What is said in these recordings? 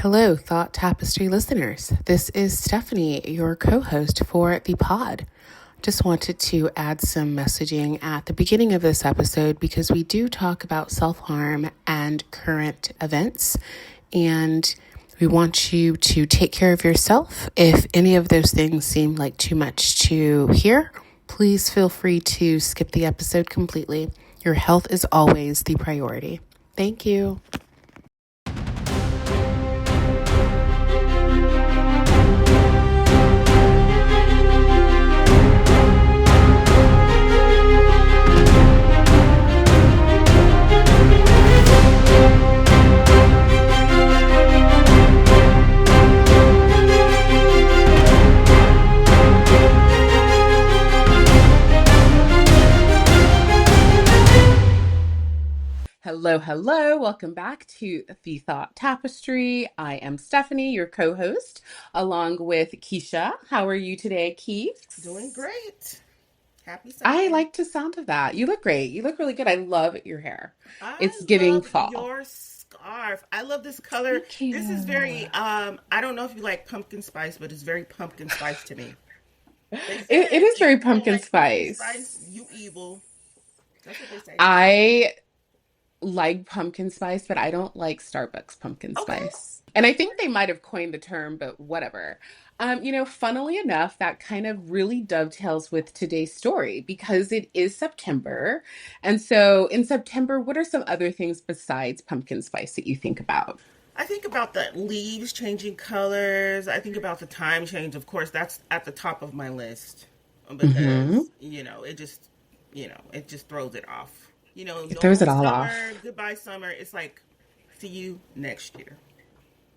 Hello, Thought Tapestry listeners. This is Stephanie, your co host for the pod. Just wanted to add some messaging at the beginning of this episode because we do talk about self harm and current events, and we want you to take care of yourself. If any of those things seem like too much to hear, please feel free to skip the episode completely. Your health is always the priority. Thank you. Hello. Welcome back to the Thought Tapestry. I am Stephanie, your co-host, along with Keisha. How are you today, Keith? Doing great. Happy I Sunday. like the sound of that. You look great. You look really good. I love your hair. I It's giving love fall. your scarf. I love this color. Thank This is you. very I don't know if you like pumpkin spice, but it's very pumpkin spice to me. They It said is if very you don't pumpkin like pumpkin spice, spice. you evil. That's what they say. I like pumpkin spice, but I don't like Starbucks pumpkin Okay. spice. And I think Okay. they might have coined the term, but whatever. Funnily enough, that kind of really dovetails with today's story because it is September. And so in September, what are some other things besides pumpkin spice that you think about? I think about the leaves changing colors. I think about the time change. Of course, that's at the top of my list Mm-hmm. because, it just throws it off. It No throws more it all summer, off. goodbye summer. It's like, see you next year.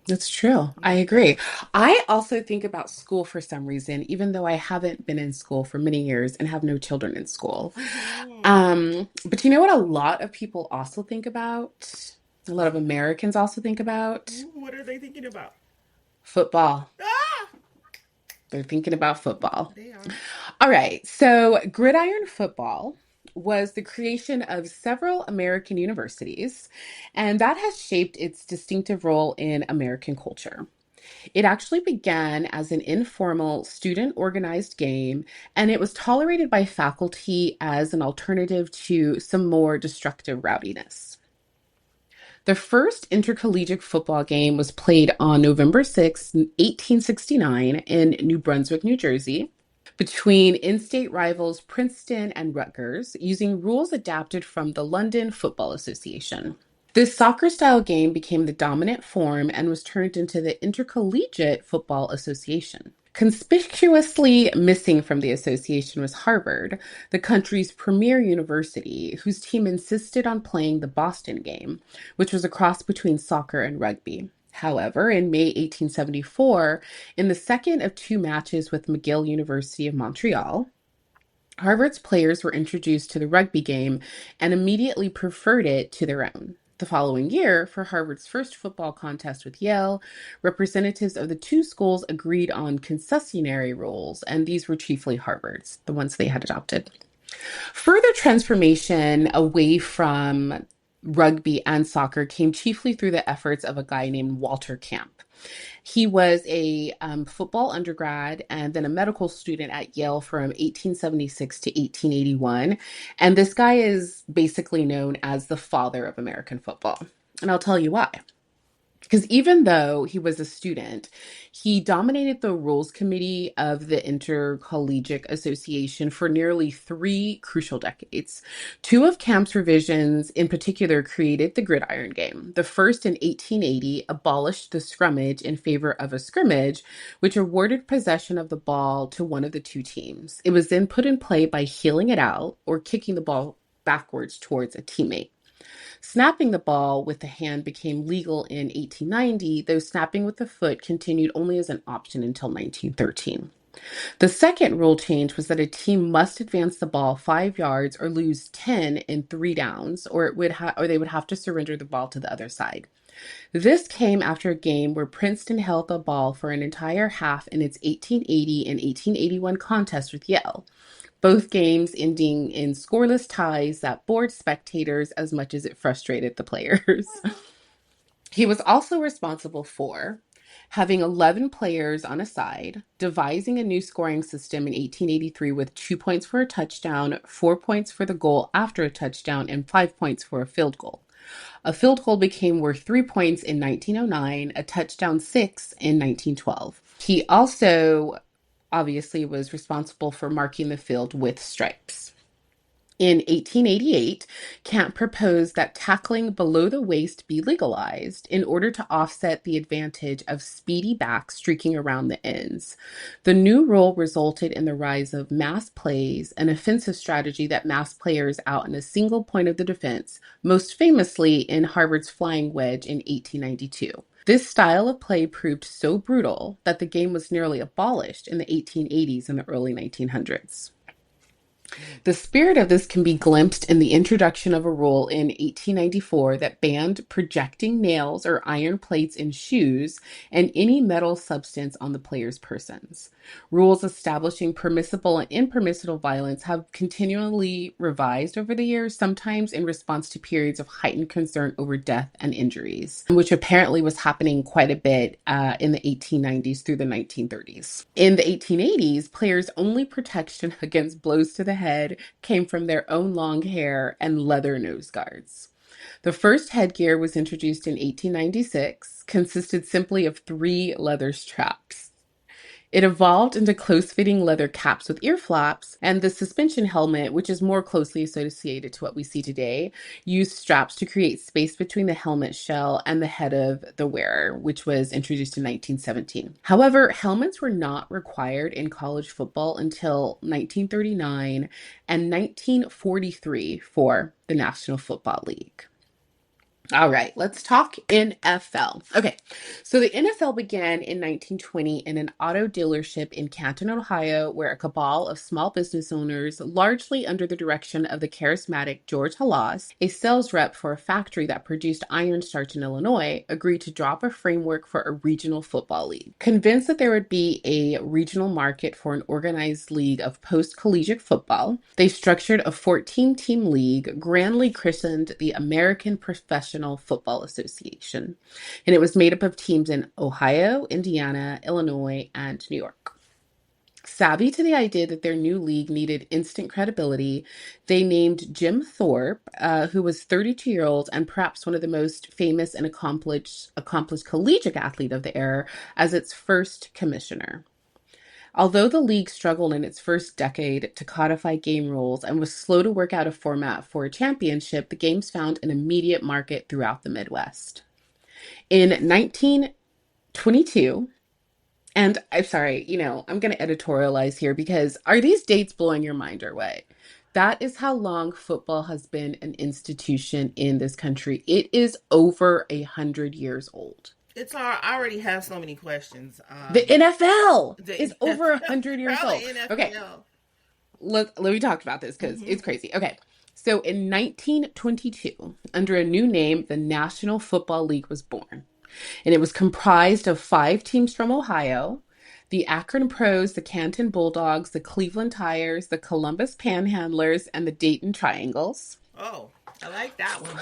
That's true. I agree. I also think about school for some reason, even though I haven't been in school for many years and have no children in school. Mm-hmm. But you know what a lot of people also think about? A lot of Americans also think about What are they thinking about? football. Ah! They're thinking about football. They are. All right. So, gridiron football was the creation of several American universities, and that has shaped its distinctive role in American culture. It actually began as an informal student organized game, and it was tolerated by faculty as an alternative to some more destructive rowdiness. The first intercollegiate football game was played on November 6th, 1869, in New Brunswick, New Jersey, between in state rivals Princeton and Rutgers, using rules adapted from the London Football Association. This soccer style game became the dominant form and was turned into the Intercollegiate Football Association. Conspicuously missing from the association was Harvard, the country's premier university, whose team insisted on playing the Boston game, which was a cross between soccer and rugby. However, in May 1874, in the second of two matches with McGill University of Montreal, Harvard's players were introduced to the rugby game and immediately preferred it to their own. The following year, for Harvard's first football contest with Yale, representatives of the two schools agreed on concessionary rules, and these were chiefly Harvard's, the ones they had adopted. Further transformation away from rugby and soccer came chiefly through the efforts of a guy named Walter Camp. He was a football undergrad and then a medical student at Yale from 1876 to 1881. And this guy is basically known as the father of American football. And I'll tell you why. Because even though he was a student, he dominated the rules committee of the Intercollegiate Association for nearly three crucial decades. Two of Camp's revisions, in particular, created the gridiron game. The first in 1880 abolished the scrummage in favor of a scrimmage, which awarded possession of the ball to one of the two teams. It was then put in play by heeling it out or kicking the ball backwards towards a teammate. Snapping the ball with the hand became legal in 1890, though snapping with the foot continued only as an option until 1913. The second rule change was that a team must advance the ball 5 yards or lose 10 in 3 downs, or they would have to surrender the ball to the other side. This came after a game where Princeton held the ball for an entire half in its 1880 and 1881 contest with Yale, both games ending in scoreless ties that bored spectators as much as it frustrated the players. He was also responsible for having 11 players on a side, devising a new scoring system in 1883 with 2 points for a touchdown, 4 points for the goal after a touchdown, and 5 points for a field goal. A field goal became worth 3 points in 1909, a touchdown six in 1912. He also obviously was responsible for marking the field with stripes. In 1888, Camp proposed that tackling below the waist be legalized in order to offset the advantage of speedy backs streaking around the ends. The new rule resulted in the rise of mass plays, an offensive strategy that massed players out in a single point of the defense, most famously in Harvard's flying wedge in 1892. This style of play proved so brutal that the game was nearly abolished in the 1880s and the early 1900s. The spirit of this can be glimpsed in the introduction of a rule in 1894 that banned projecting nails or iron plates in shoes and any metal substance on the players' persons. Rules establishing permissible and impermissible violence have continually revised over the years, sometimes in response to periods of heightened concern over death and injuries, which apparently was happening quite a bit in the 1890s through the 1930s. In the 1880s, players' only protection against blows to the head came from their own long hair and leather nose guards. The first headgear was introduced in 1896, consisted simply of 3 leather straps. It evolved into close-fitting leather caps with ear flaps, and the suspension helmet, which is more closely associated to what we see today, used straps to create space between the helmet shell and the head of the wearer, which was introduced in 1917. However, helmets were not required in college football until 1939 and 1943 for the National Football League. All right, let's talk NFL. Okay, so the NFL began in 1920 in an auto dealership in Canton, Ohio, where a cabal of small business owners, largely under the direction of the charismatic George Halas, a sales rep for a factory that produced iron starch in Illinois, agreed to drop a framework for a regional football league. Convinced that there would be a regional market for an organized league of post-collegiate football, they structured a 14-team league, grandly christened the American Professional Football Association, and it was made up of teams in Ohio, Indiana, Illinois, and New York. Savvy to the idea that their new league needed instant credibility, they named Jim Thorpe, who was 32-year-old and perhaps one of the most famous and accomplished collegiate athlete of the era, as its first commissioner. Although the league struggled in its first decade to codify game rules and was slow to work out a format for a championship, the games found an immediate market throughout the Midwest. In 1922, and I'm sorry, I'm going to editorialize here because are these dates blowing your mind or what? That is how long football has been an institution in this country. It is over 100 years old. I already have so many questions. The NFL The is over NFL, 100 years probably old. Okay, NFL. let me talk about this because Hmm. it's crazy. Okay. So in 1922, under a new name, the National Football League was born. And it was comprised of 5 teams from Ohio, the Akron Pros, the Canton Bulldogs, the Cleveland Tigers, the Columbus Panhandlers, and the Dayton Triangles, Oh, I like that one.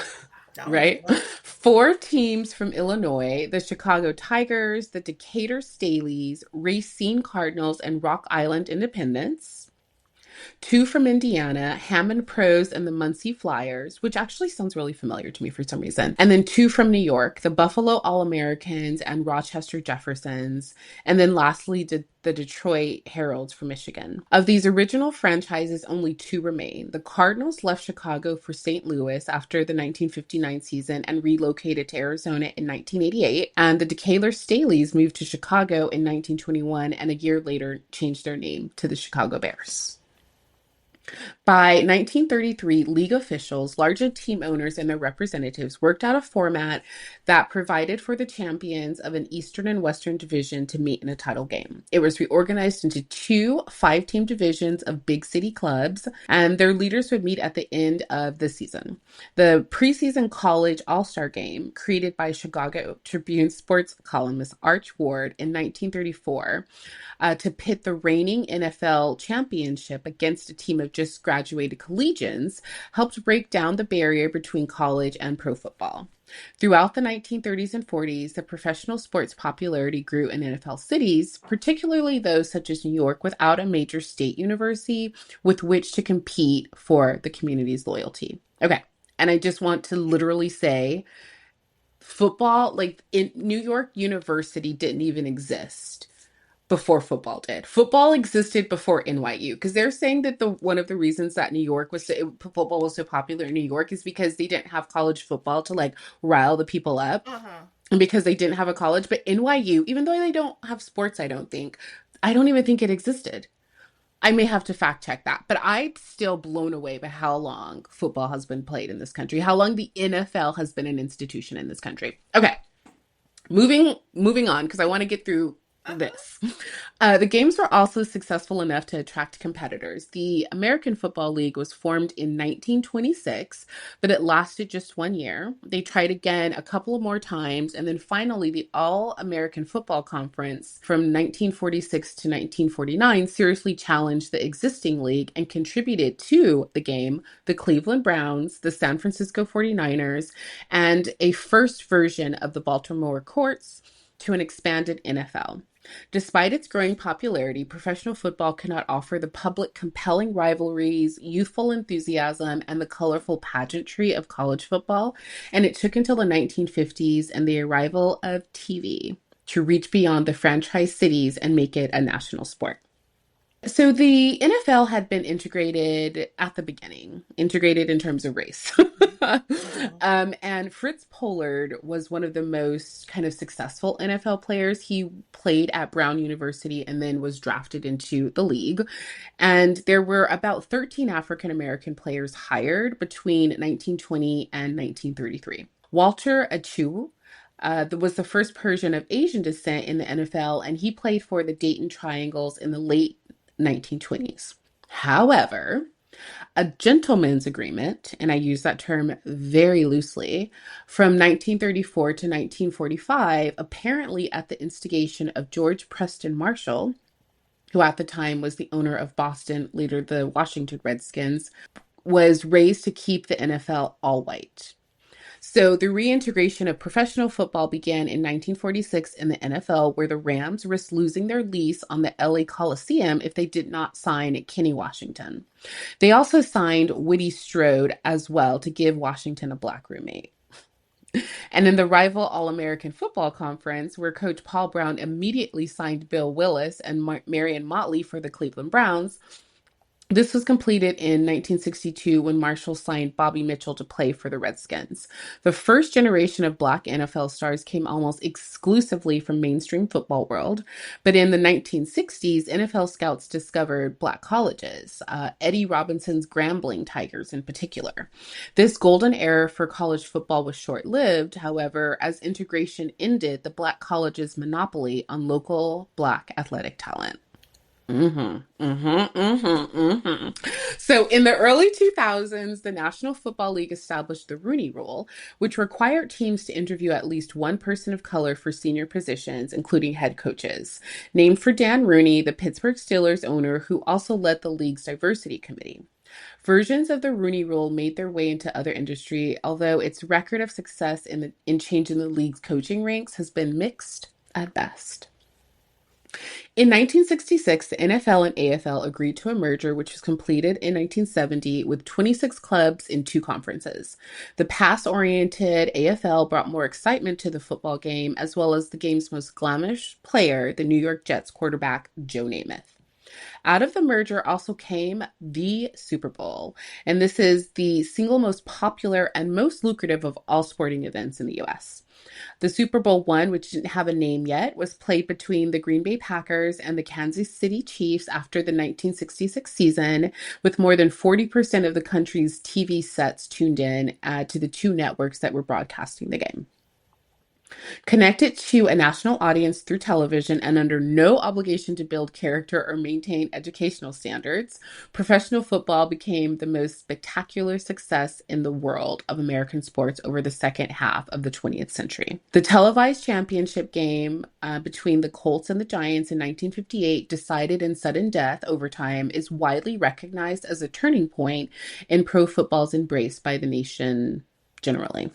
That one's right? fun. 4 teams from Illinois, the Chicago Tigers, the Decatur Staleys, Racine Cardinals, and Rock Island Independents. 2 from Indiana, Hammond Pros and the Muncie Flyers, which actually sounds really familiar to me for some reason. And then 2 from New York, the Buffalo All-Americans and Rochester Jeffersons. And then lastly, the Detroit Heralds from Michigan. Of these original franchises, only 2 remain. The Cardinals left Chicago for St. Louis after the 1959 season and relocated to Arizona in 1988. And the Decatur Staleys moved to Chicago in 1921 and a year later changed their name to the Chicago Bears. By 1933, league officials, larger team owners, and their representatives worked out a format that provided for the champions of an Eastern and Western division to meet in a title game. It was reorganized into 2 5-team divisions of big city clubs, and their leaders would meet at the end of the season. The preseason college all-star game, created by Chicago Tribune sports columnist Arch Ward in 1934, to pit the reigning NFL championship against a team of just graduated collegians helped break down the barrier between college and pro football. Throughout the 1930s and 40s, the professional sports popularity grew in NFL cities, particularly those such as New York, without a major state university with which to compete for the community's loyalty. Okay. And I just want to literally say football, like in New York University, didn't even exist before football did. Football existed before NYU because they're saying that the one of the reasons that New York was football was so popular in New York is because they didn't have college football to like rile the people up, Uh-huh. and because they didn't have a college. But NYU, even though they don't have sports, I don't even think it existed. I may have to fact check that, but I'm still blown away by how long football has been played in this country, how long the NFL has been an institution in this country. Okay, moving on because I want to get through Uh-huh. this. The games were also successful enough to attract competitors. The American Football League was formed in 1926, but it lasted just 1 year. They tried again a couple of more times, and then finally, the All American Football Conference from 1946 to 1949 seriously challenged the existing league and contributed to the game the Cleveland Browns, the San Francisco 49ers, and a first version of the Baltimore Courts to an expanded NFL. Despite its growing popularity, professional football cannot offer the public compelling rivalries, youthful enthusiasm, and the colorful pageantry of college football, and it took until the 1950s and the arrival of TV to reach beyond the franchise cities and make it a national sport. So the NFL had been integrated at the beginning, integrated in terms of race. Mm-hmm. And Fritz Pollard was one of the most kind of successful NFL players. He played at Brown University and then was drafted into the league. And there were about 13 African American players hired between 1920 and 1933. Walter Achu was the first Persian of Asian descent in the NFL, and he played for the Dayton Triangles in the late 1920s. However, a gentleman's agreement, and I use that term very loosely, from 1934 to 1945, apparently at the instigation of George Preston Marshall, who at the time was the owner of Boston, later the Washington Redskins, was raised to keep the NFL all white. So the reintegration of professional football began in 1946 in the NFL, where the Rams risked losing their lease on the LA Coliseum if they did not sign Kenny Washington. They also signed Woody Strode as well to give Washington a black roommate. And in the rival All-American Football Conference, where Coach Paul Brown immediately signed Bill Willis and Marion Motley for the Cleveland Browns, this was completed in 1962 when Marshall signed Bobby Mitchell to play for the Redskins. The first generation of Black NFL stars came almost exclusively from mainstream football world, but in the 1960s, NFL scouts discovered Black colleges, Eddie Robinson's Grambling Tigers in particular. This golden era for college football was short-lived, however, as integration ended the Black college's monopoly on local Black athletic talent. So in the early 2000s, the National Football League established the Rooney Rule, which required teams to interview at least one person of color for senior positions, including head coaches. Named for Dan Rooney, the Pittsburgh Steelers owner, who also led the league's diversity committee. Versions of the Rooney Rule made their way into other industry, although its record of success in changing the league's coaching ranks has been mixed at best. In 1966, the NFL and AFL agreed to a merger, which was completed in 1970 with 26 clubs in two conferences. The pass-oriented AFL brought more excitement to the football game, as well as the game's most glamorous player, the New York Jets quarterback, Joe Namath. Out of the merger also came the Super Bowl, and this is the single most popular and most lucrative of all sporting events in the US. The Super Bowl one, which didn't have a name yet, was played between the Green Bay Packers and the Kansas City Chiefs after the 1966 season, with more than 40% of the country's TV sets tuned in to the two networks that were broadcasting the game. Connected to a national audience through television and under no obligation to build character or maintain educational standards, professional football became the most spectacular success in the world of American sports over the second half of the 20th century. The televised championship game between the Colts and the Giants in 1958, decided in sudden death overtime, is widely recognized as a turning point in pro football's embrace by the nation generally.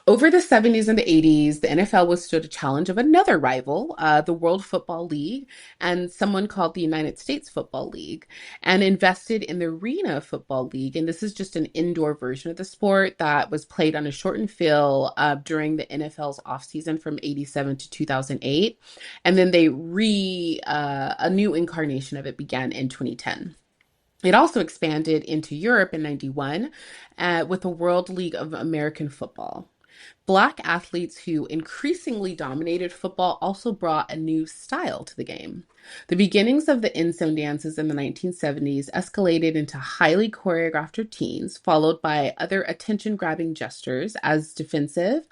Over the 70s and the 80s, the NFL withstood a challenge of another rival, the World Football League, and someone called the United States Football League, and invested in the Arena Football League. And this is just an indoor version of the sport that was played on a shortened field during the NFL's offseason from 87 to 2008. And then a new incarnation of it began in 2010. It also expanded into Europe in 91 with the World League of American Football. Black athletes who increasingly dominated football also brought a new style to the game. The beginnings of the end zone dances in the 1970s escalated into highly choreographed routines, followed by other attention grabbing gestures by defensive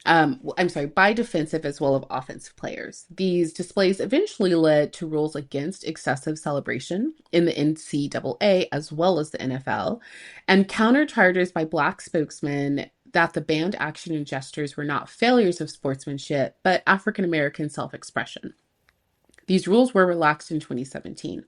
as well as offensive players. These displays eventually led to rules against excessive celebration in the NCAA as well as the NFL, and countercharges by Black spokesmen that the banned action and gestures were not failures of sportsmanship, but African American self expression. These rules were relaxed in 2017.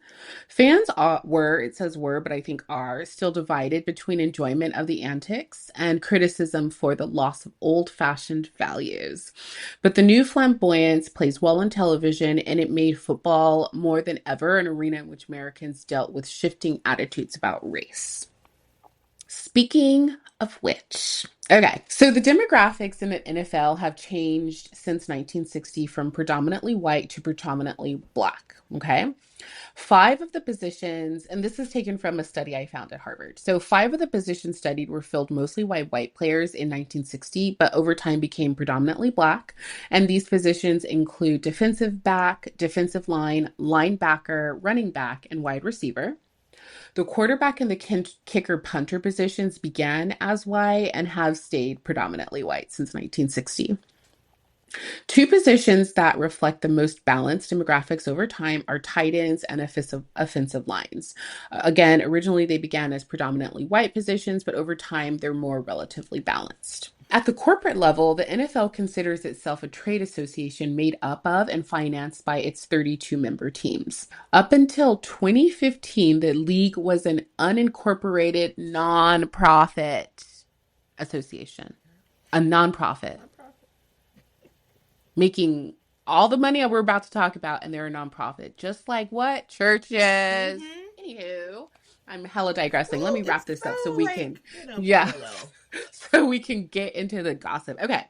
Fans it says were, but I think are, still divided between enjoyment of the antics and criticism for the loss of old-fashioned values. But the new flamboyance plays well on television, and it made football more than ever an arena in which Americans dealt with shifting attitudes about race. Speaking of which, okay, so the demographics in the NFL have changed since 1960 from predominantly white to predominantly Black, okay? Five of the positions, and this is taken from a study I found at Harvard. So five of the positions studied were filled mostly by white players in 1960, but over time became predominantly Black. And these positions include defensive back, defensive line, linebacker, running back, and wide receiver. The quarterback and the kicker punter positions began as white and have stayed predominantly white since 1960. Two positions that reflect the most balanced demographics over time are tight ends and offensive lines. Again, originally they began as predominantly white positions, but over time they're more relatively balanced. At the corporate level, the NFL considers itself a trade association made up of and financed by its 32 member teams. Up until 2015, the league was an unincorporated nonprofit association, a nonprofit, making all the money we're about to talk about, and they're a nonprofit. Just like what? Churches. Anywho, I'm hella digressing. Let me wrap this up so we can, yeah, parallel. so we can get into the gossip. Okay.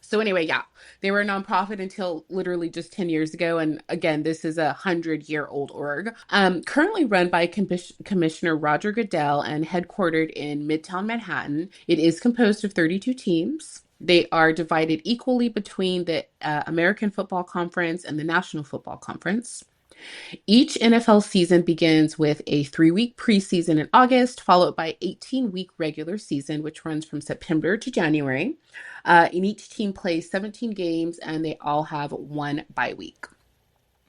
So anyway, yeah, they were a nonprofit until literally just 10 years ago. And again, this is 100-year-old org. Currently run by Commissioner Roger Goodell and headquartered in Midtown Manhattan. It is composed of 32 teams. They are divided equally between the American Football Conference and the National Football Conference. Each NFL season begins with a 3-week preseason in August, followed by 18-week regular season, which runs from September to January. And each team plays 17 games, and they all have one bye week.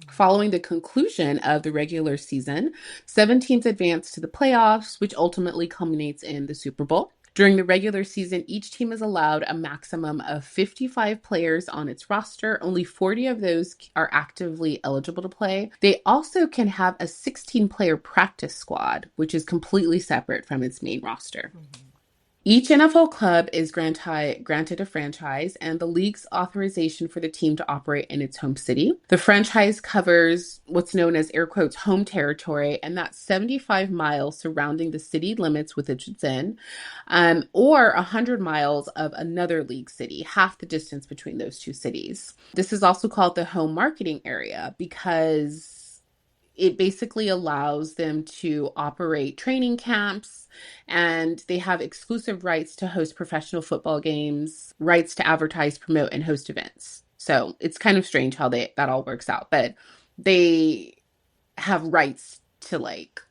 Following the conclusion of the regular season, 7 teams advance to the playoffs, which ultimately culminates in the Super Bowl. During the regular season, each team is allowed a maximum of 55 players on its roster. Only 40 of those are actively eligible to play. They also can have a 16-player practice squad, which is completely separate from its main roster. Each NFL club is granted a franchise and the league's authorization for the team to operate in its home city. The franchise covers what's known as air quotes home territory, and that's 75 miles surrounding the city limits with which it's in, or 100 miles of another league city, half the distance between those two cities. This is also called the home marketing area because it basically allows them to operate training camps, and they have exclusive rights to host professional football games, rights to advertise, promote, and host events. So it's kind of strange how that all works out, but they have rights to, like,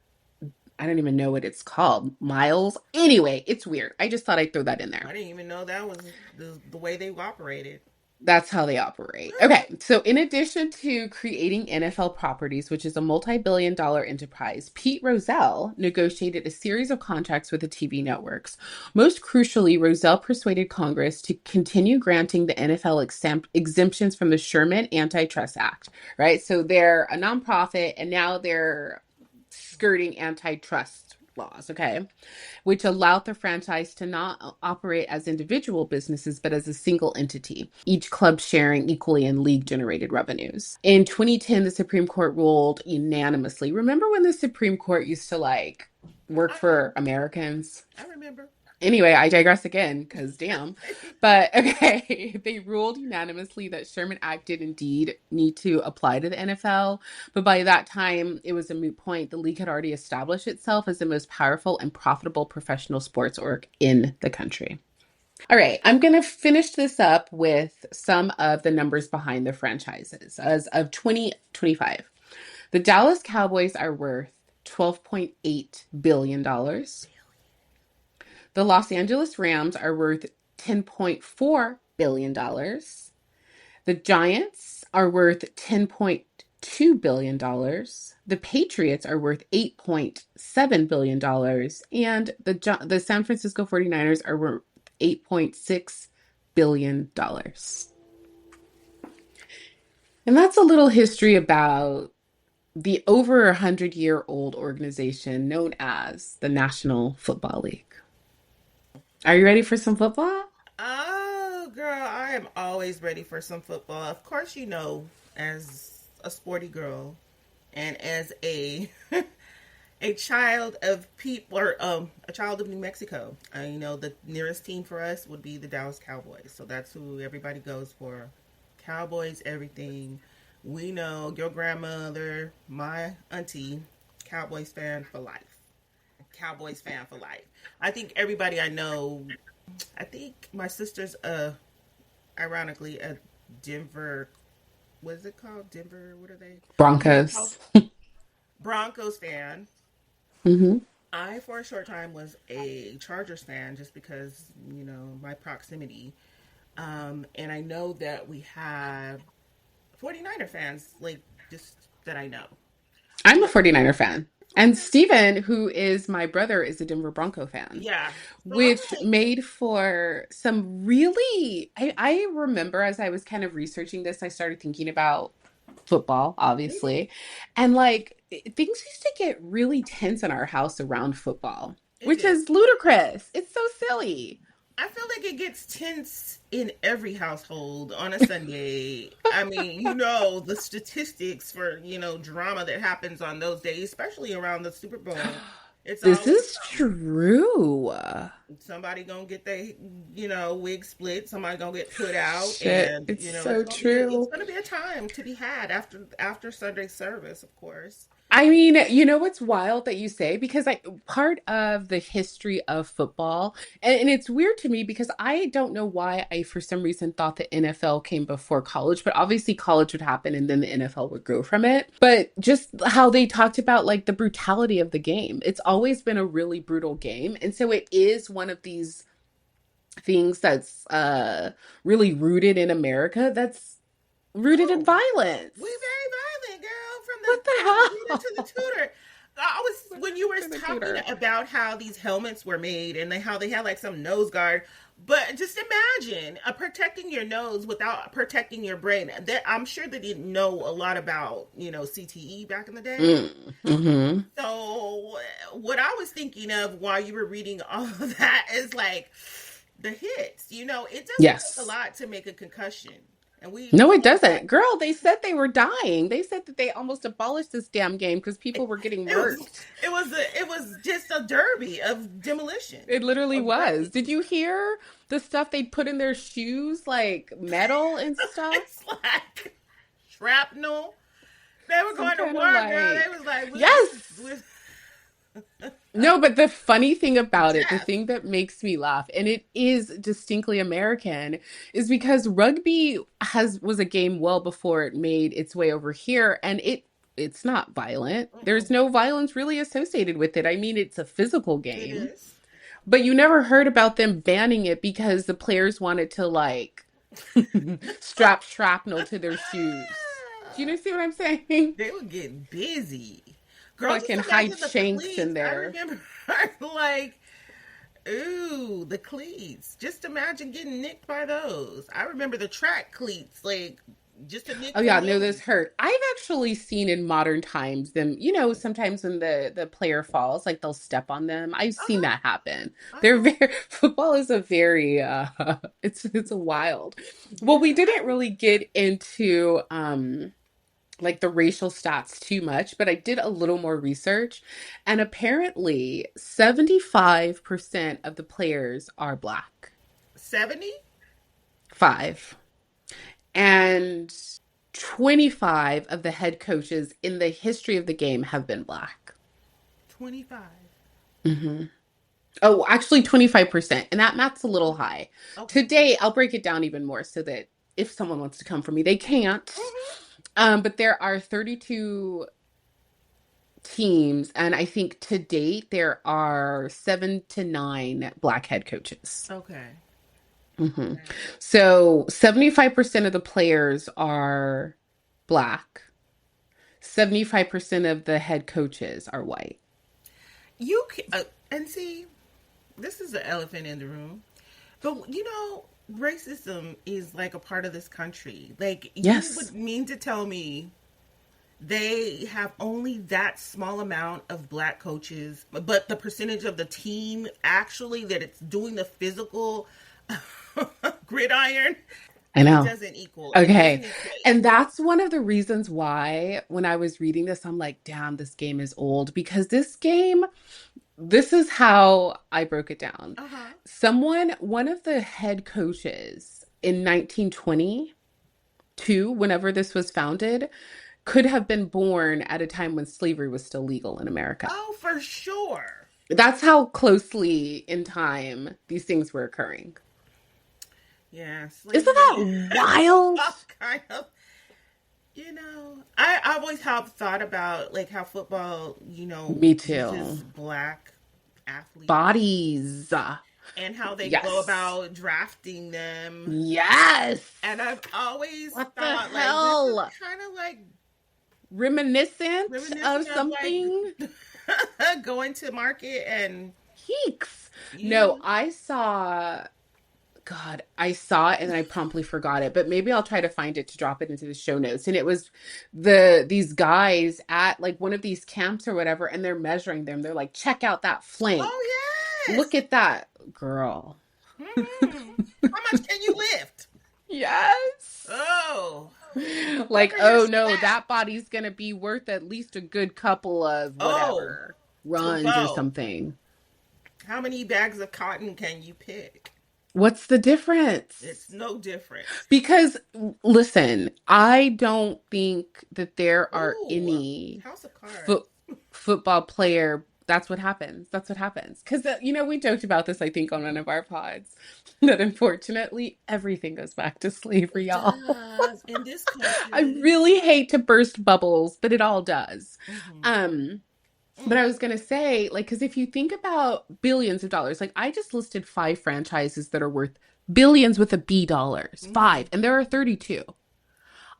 I don't even know what it's called, miles. Anyway, it's weird. I just thought I'd throw that in there. I didn't even know that was the way they operated. That's how they operate. Okay, so in addition to creating NFL properties, which is a multi-billion dollar enterprise, Pete Rozelle negotiated a series of contracts with the TV networks. Most crucially, Rozelle persuaded Congress to continue granting the NFL exemptions from the Sherman Antitrust Act, right? So they're a nonprofit and now they're skirting antitrust laws, okay? Which allowed the franchise to not operate as individual businesses, but as a single entity, each club sharing equally in league generated revenues. In 2010, the Supreme Court ruled unanimously. Remember when the Supreme Court used to like work I for Americans? I remember. Anyway, I digress again because damn. But okay, they ruled unanimously that Sherman Act did indeed need to apply to the NFL. But by that time, it was a moot point. The league had already established itself as the most powerful and profitable professional sports org in the country. All right, I'm going to finish this up with some of the numbers behind the franchises. As of 2025, the Dallas Cowboys are worth $12.8 billion. The Los Angeles Rams are worth $10.4 billion. The Giants are worth $10.2 billion. The Patriots are worth $8.7 billion. And the San Francisco 49ers are worth $8.6 billion. And that's a little history about the over 100-year-old organization known as the National Football League. Are you ready for some football? Oh, girl, I am always ready for some football. Of course, as a sporty girl and as a a child of people or a child of New Mexico. The nearest team for us would be the Dallas Cowboys. So that's who everybody goes for. Cowboys, everything. We know your grandmother, my auntie, Cowboys fan for life. Cowboys fan for life. I think everybody I know. I think my sister's ironically a Denver. What is it called? Denver. What are they? Denver Broncos. Broncos fan. Hmm. I, for a short time, was a Chargers fan just because, my proximity. And I know that we have 49er fans, like, just that I know. I'm You a know, 49er fan. And 49. Steven, who is my brother, is a Denver Bronco fan, Yeah. So I'm which made for some really. I remember as I was kind of researching this, I started thinking about football, like, obviously. And like things used to get really tense in our house around football, it which did. is ludicrous. It's so silly. I feel like it gets tense in every household on a Sunday. I mean, the statistics for, drama that happens on those days, especially around the Super Bowl. It's This always is true. somebody gonna get their, wig split, somebody gonna get put out, Shit, and, it's it's so gonna be it's true. gonna be a time to be had after Sunday service, of course. I mean, you know what's wild that you say? Because I part of the history of football, and it's weird to me because I don't know why I, for some reason, thought the NFL came before college, but obviously college would happen and then the NFL would grow from it. But just how they talked about like the brutality of the game. It's always been a really brutal game. And so it is one of these things that's really rooted in America, that's rooted in Oh, violence. we very violent, girl, What from the leader the to the hell? tutor. I was when you were To the talking tutor. about how these helmets were made and how they had like some nose guard, but just imagine protecting your nose without protecting your brain. That I'm sure they didn't know a lot about CTE back in the day. Mm-hmm. So what I was thinking of while you were reading all of that is like the hits. It doesn't take a Yes. lot to make a concussion, and we No, it know that. doesn't. Girl, they said they were dying. They said that they almost abolished this damn game because people It, were getting it was murked. it was just a derby of demolition It literally of was. brains. Did you hear the stuff they put in their shoes, like metal and stuff? It's like shrapnel. They were Some going to kind of war, girl. They like, was like, yes. we'll No, but the funny thing about it, the death. thing that makes me laugh, and it is distinctly American, is because rugby was a game well before it made its way over here, and it's not violent. There's Mm-mm. no violence really associated with it. I mean, it's a physical It game, is. but you never heard about them banning it because the players wanted to like. Strap shrapnel to their shoes. Do you know see what I'm saying? They were getting busy. Girl, just Fucking hide imagine the shanks in cleats. I there. remember like, ooh, the cleats. Just imagine getting nicked by those. I remember the track cleats, like just a nick Oh from yeah, no, those those. hurt. I've actually seen in modern times them, sometimes when the player falls, like they'll step on them. I've seen Uh-huh. that happen. They're Uh-huh. very football is a very it's a wild. Well, we Yeah. didn't really get into like the racial stats too much, but I did a little more research and apparently 75% of the players are black. 70? Five. And 25 of the head coaches in the history of the game have been black. 25. hmm Oh, actually 25%. And that math's a little high. Okay. Today, I'll break it down even more so that if someone wants to come for me, they can't. Hmm. But there are 32 teams, and I think to date there are 7 to 9 black head coaches. Okay. hmm Okay. So 75% of the players are black. 75% of the head coaches are white. You can, and see, this is the elephant in the room. But racism is like a part of this country. Like, you Yes, would mean to tell me they have only that small amount of black coaches, but the percentage of the team actually that it's doing the physical gridiron, I it know. doesn't equal. It Okay. doesn't equate. And that's one of the reasons why when I was reading this, I'm like, damn, this game is old because this game, this is how I broke it down. Uh huh. One of the head coaches in 1922, whenever this was founded, could have been born at a time when slavery was still legal in America. Oh, for sure. That's how closely in time these things were occurring. Yeah, Isn't slavery that is wild? kind of. I always have thought about like how football, Me uses too. black athletes Bodies. and how they go Yes. about drafting them. Yes. And I've always What the thought like this is hell? kind of like Reminiscent of reminiscent of something? like going to market and Heeks. you No, know, I saw it and I promptly forgot it, but maybe I'll try to find it to drop it into the show notes. And it was these guys at like one of these camps or whatever, and they're measuring them. They're like, check out that oh flank. Look yes. at that girl. Hmm. How much can you lift? Yes. Oh, what Like, are your oh no, stats? that body's gonna be worth at least a good couple of Oh, whatever to runs or vote. something. How many bags of cotton can you pick? What's the difference? It's no different. Because listen, I don't think that there are Ooh, any House of foot Cards. football player. That's what happens. That's what happens. Because we joked about this, I think, on one of our pods, that unfortunately everything goes back to slavery, It y'all. does in this I country. really hate to burst bubbles, but it all does. Mm-hmm. Um, but Mm. I was gonna say, like, because if you think about billions of dollars, like I just listed 5 franchises that are worth billions with a B dollars, Mm-hmm. 5, and there are 32.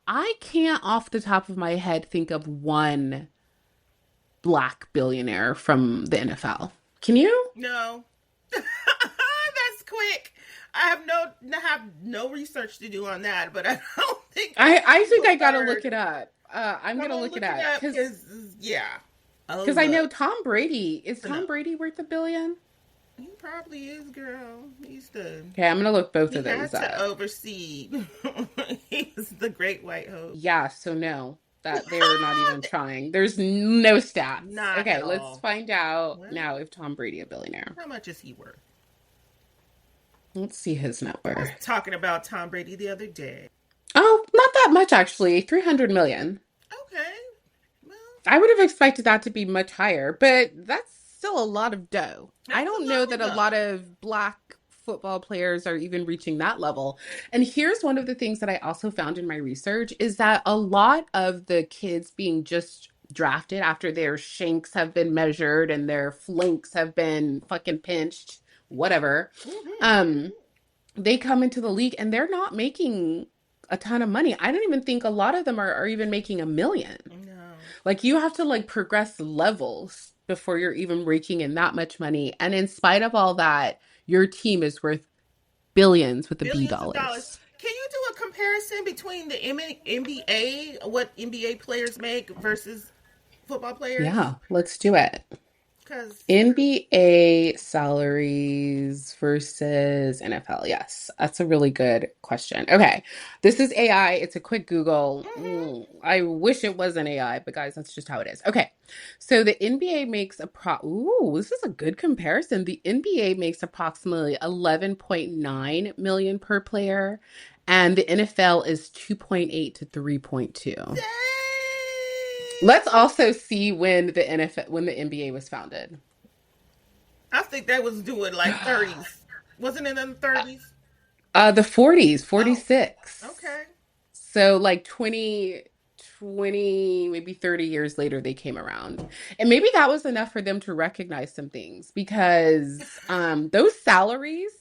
I can't off the top of my head think of one black billionaire from the NFL. Can you? No, that's quick. I have no research to do on that, but I don't think I've I think ever I gotta look heard. it up. I'm Come gonna on, look it look it up up, because yeah. Oh because I know look, Tom Brady. Is no, Tom Brady worth a billion? he probably is, girl. Okay, I'm gonna look both He of had those to up. oversee. He was the Great White Hope. Yeah, so no, that they're not even trying. There's no stats. Not at Okay, let's all. find out Well, now if Tom Brady a billionaire. how much is he worth? Let's see his net I was worth. talking about Tom Brady the other day. Oh, not that much actually. 300 million. Okay, well, I would have expected that to be much higher, but that's still a lot of dough. I that's a don't know lot that of a lot dough. of black football players are even reaching that level. And here's one of the things that I also found in my research is that a lot of the kids being just drafted after their shanks have been measured and their flanks have been fucking pinched, whatever. Mm-hmm. Um, they come into the league and they're not making a ton of money. I don't even think a lot of them are even making 1 million. No. Like you have to like progress levels before you're even raking in that much money. And in spite of all that, your team is worth billions with the B Billions of dollars. dollars. Can you do a comparison between the NBA, what NBA players make versus football players? Yeah, let's do it. Because NBA salaries versus NFL. Yes, that's a really good question. Okay, this is AI. It's a quick Google. I wish it wasn't AI, but guys, that's just how it is. Okay, so the NBA makes Ooh, this is a good comparison. The NBA makes approximately 11.9 million per player, and the NFL is 2.8 to 3.2. Let's also see when the NBA was founded. I think they was doing like 30s. Wasn't it in the 30s? The 40s, Oh, 46. okay. So like 20, maybe 30 years later they came around. And maybe that was enough for them to recognize some things because those salaries,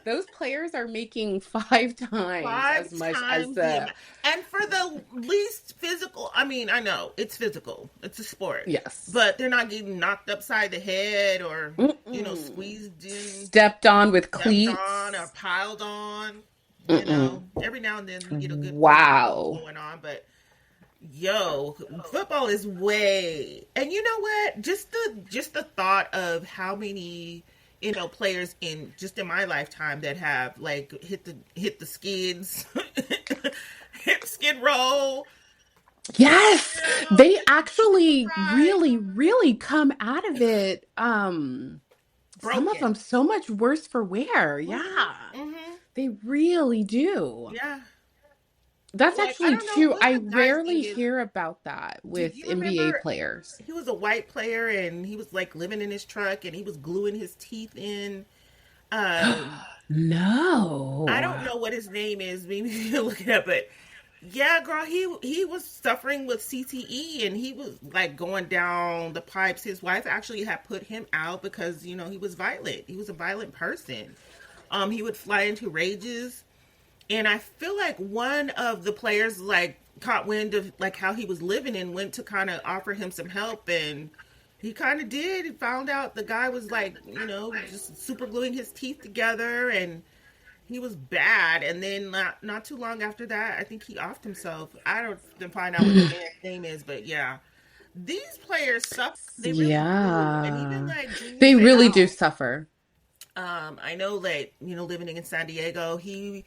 those players are making 5 times Five as much as times the the amount. And for the least physical, I mean, I know it's physical, it's a sport, yes. but they're not getting knocked upside the head or, Mm-mm. squeezed in, Stepped on with stepped on, or cleats. piled on. Mm-mm. Every now and then you get a good push Wow. going on, but yo, football is way. And you know what? Just the thought of how many players in my lifetime that have like hit the skids, hit skid row. Yes, they Super actually surprised, really, really come out of it. Some of broken. them so much worse for wear. Mhm. Yeah, Mhm. they really do. Yeah. That's Like I actually don't know true. what I the guy's name rarely is. hear about that Do with you NBA remember? players. He was a white player and he was like living in his truck and he was gluing his teeth in. Um, I don't No. know what his name is. Maybe you look it up, but yeah, girl, he was suffering with CTE and he was like going down the pipes. His wife actually had put him out because he was violent. He was a violent person. He would fly into rages, and I feel like one of the players like caught wind of like how he was living and went to kind of offer him some help, and he kind of did. He found out the guy was like just super gluing his teeth together and he was bad, and then not too long after that, I think he offed himself. I don't didn't find out what the man's name is, but yeah, these players suffer. They really do, and even Yeah, like Junior they really do Seau. suffer. I know that living in San Diego, he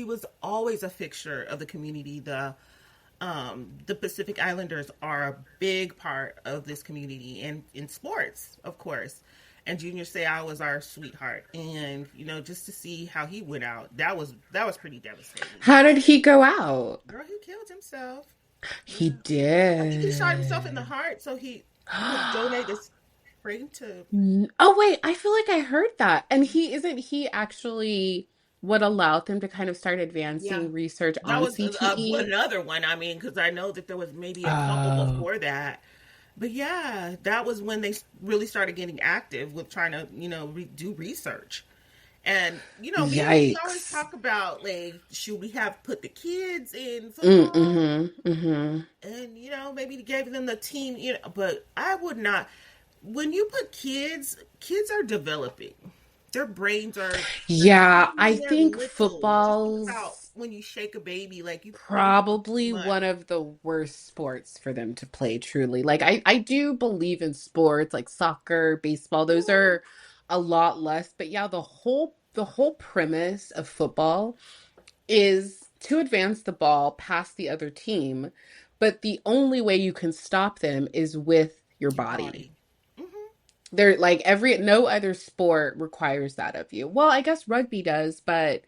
was always a fixture of the community. The Pacific Islanders are a big part of this community and in sports, of course. And Junior Seau was our sweetheart, and just to see how he went out, that was pretty devastating. How did he go out? Girl, he killed himself. He Yeah, I think he shot himself in the did. heart so he could donate this brain to. Oh wait, I feel like I heard that. And he actually what allowed them to kind of start Yeah, advancing research that on was CTE? another one. I mean, because I know that there was maybe a couple Oh, before that. But yeah, that was when they really started getting active with trying to, do research. And me and you always yikes. talk about like, should we have put the kids in football, Mm-hmm. Mm-hmm. and maybe give them the team, But I would not. When you put kids are developing. Their brains are Yeah, even I when they're think little. Just think about football's when you shake a baby, like you put them through too probably much. one of the worst sports for them to play, truly. Like I do believe in sports like soccer, baseball. Those Mhm. are a lot less. But yeah, the whole premise of football is to advance the ball past the other team, but the only way you can stop them is with your Your body. body. Hmm. They're like no other sport requires that of you. Well, I guess rugby does, but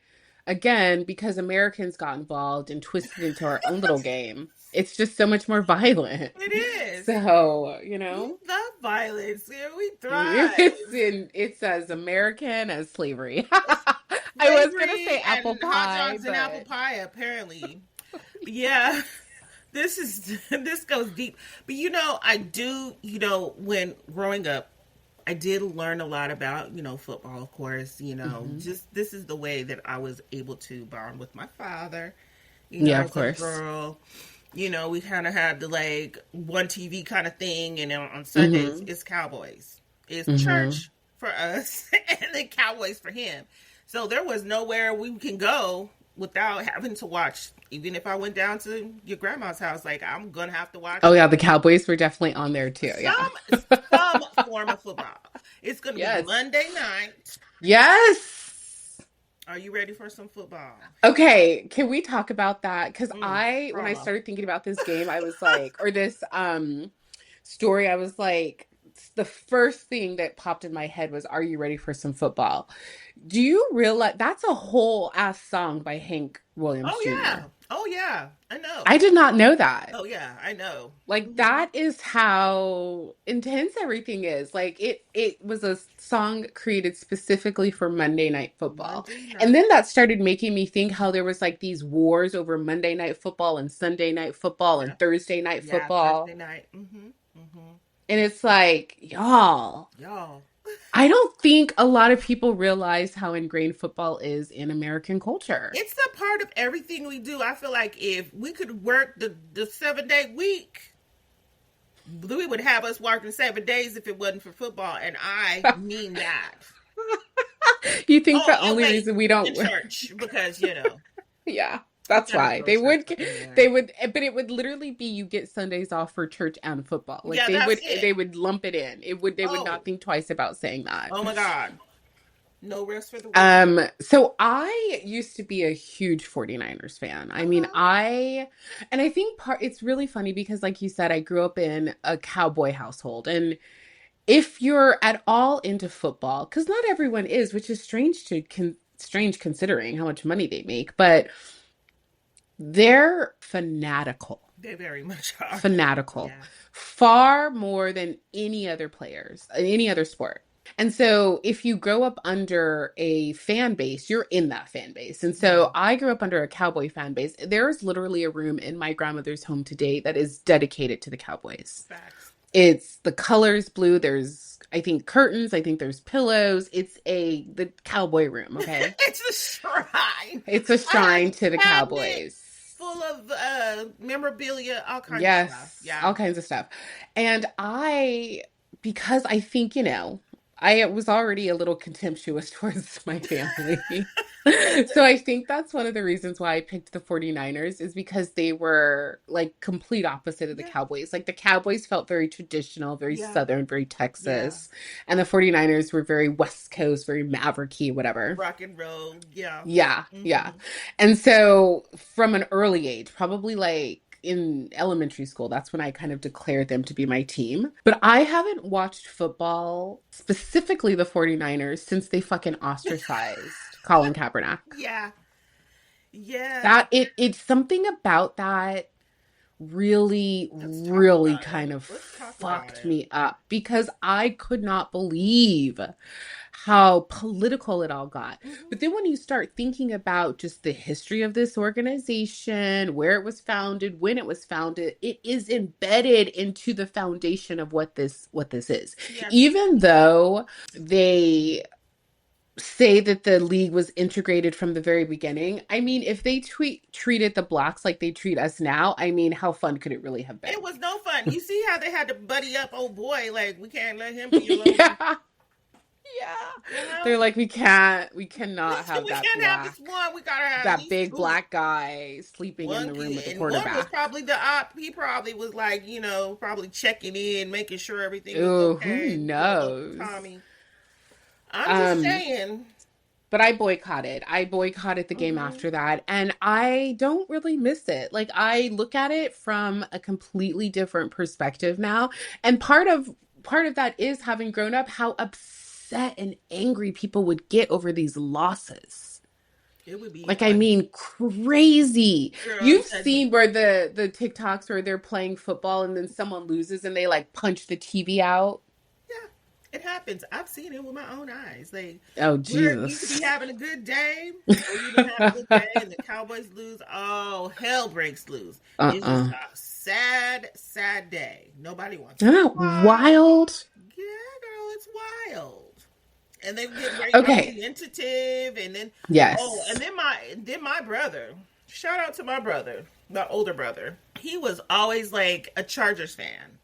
again, because Americans got involved and twisted into our own little game, it's just so much more violent. It is. So, We love violence. Yeah, we it's thrive. it's as American as slavery. It's I was gonna slavery say apple and hot pie, dogs and apple but pie, apparently. Yeah. This goes deep. But I do, when growing up, I did learn a lot about, football, of course. Hmm. Just this is the way that I was able to bond with my father, Yeah, of as a course. girl. We kind of had the like one TV kind of thing, and on Sundays Hmm. it's Cowboys. It's Hmm. church for us, and then Cowboys for him. So there was nowhere we can go without having to watch. Even if I went down to your grandma's house, like I'm gonna have to Oh watch yeah, the Cowboys were definitely on there too. Yeah. some form of football. It's gonna be Yes. Monday night. Yes. Are you ready for some football? Okay, can we talk about that? Because when I Trauma. started thinking about this game, I was like, or this story, I was like, the first thing that popped in my head was, "Are you ready for some football?" Do you realize that's a whole ass song by Hank Williams Oh Jr.? yeah. Oh yeah. I know. I did not know that. Oh yeah. I know. Like that is how intense everything is. Like it was a song created specifically for Monday Night Football. Monday And night. then that started making me think how there was like these wars over Monday Night Football and Sunday Night Football Yeah. and Thursday Night Yeah. Football. Thursday night. Mm-hmm. And it's like, y'all, Y'all. I don't think a lot of people realize how ingrained football is in American culture. It's a part of everything we do. I feel like if we could work the 7-day week, we would have us working 7 days if it wasn't for football. And I mean that. You think Oh, the and only wait, reason we the don't church, because Yeah, we that's gotta why throw church up in there. they would, but it would literally be you get Sundays off for church and football. Like Yeah, that's they it. would lump it in. They would Oh, not think twice about saying that. oh my God. No rest for the week. So I used to be a huge 49ers fan. I mean, Uh-huh. and I think it's really funny because like you said, I grew up in a cowboy household. And if you're at all into football, because not everyone is, which is strange considering how much money they make, but they're They very much are. fanatical, Yeah. far more than any other players, any other sport. And so if you grow up under a fan base, you're in that fan base. And Yeah. so I grew up under a cowboy fan base. There's literally a room in my grandmother's home today that is dedicated to the Cowboys. Facts. It's the colors blue. There's, I think, curtains. I think there's pillows. It's the cowboy room, okay? It's a shrine. It's a I have shrine to the a cabinet Cowboys. full of memorabilia, all kinds of stuff. Yes, Yeah. all kinds of stuff. And because I think, I was already a little contemptuous towards my family. So I think that's one of the reasons why I picked the 49ers is because they were like complete opposite of the Yeah. Cowboys. Like the Cowboys felt very traditional, very Yeah. Southern, very Yeah. Texas, and the 49ers were very West Coast, very mavericky, whatever. Rock and roll. Yeah. Yeah, yeah. Mm-hmm. And so from an early age, probably like in elementary school, that's when I kind of declared them to be my team. But I haven't watched football, specifically the 49ers, since they fucking ostracized Colin Kaepernick. Yeah. Yeah. It's something about that Let's talk really about it. kind of Let's talk about fucked it. me up because I could not believe how political it all got. But Hmm. then when you start thinking about just the history of this organization, where it was founded, when it was founded, it is embedded into the foundation of what this is. Yes. Even though they say that the league was integrated from the very beginning. I mean, if they treated the blacks like they treat us now, I mean, how fun could it really have It been? was no fun. You see how they had to buddy up, oh boy, like we can't let him be alone. Yeah. Yeah. You know? They're like, we cannot have We can't have this black, one. We gotta have at that least big two. black guy sleeping in One the room with the and one was quarterback. probably the op. He probably was like, probably checking in, making sure everything was Ooh, who okay. Little Uncle knows? Tommy. I'm just Um, saying. but I boycotted. I boycotted the game Hmm. after that, and I don't really miss it. Like I look at it from a completely different perspective now, and part of that is having grown up how upset and angry people would get over these losses. It would be Like I mean crazy. girl. You've seen where the TikToks where they're playing football and then someone loses and they like punch the TV out. Yeah, it happens. I've seen it with my own eyes. Like Oh you could be Jesus. having a good day, or you can have a good day, and the Cowboys lose. Oh, hell breaks loose. It's just Uh-uh. a sad, sad day. Nobody wants Isn't to that cry. wild? Yeah, girl, it's wild. And they get very Okay. argumentative, and then Yes. my brother. Shout out to my brother, my older brother. He was always like a Chargers fan.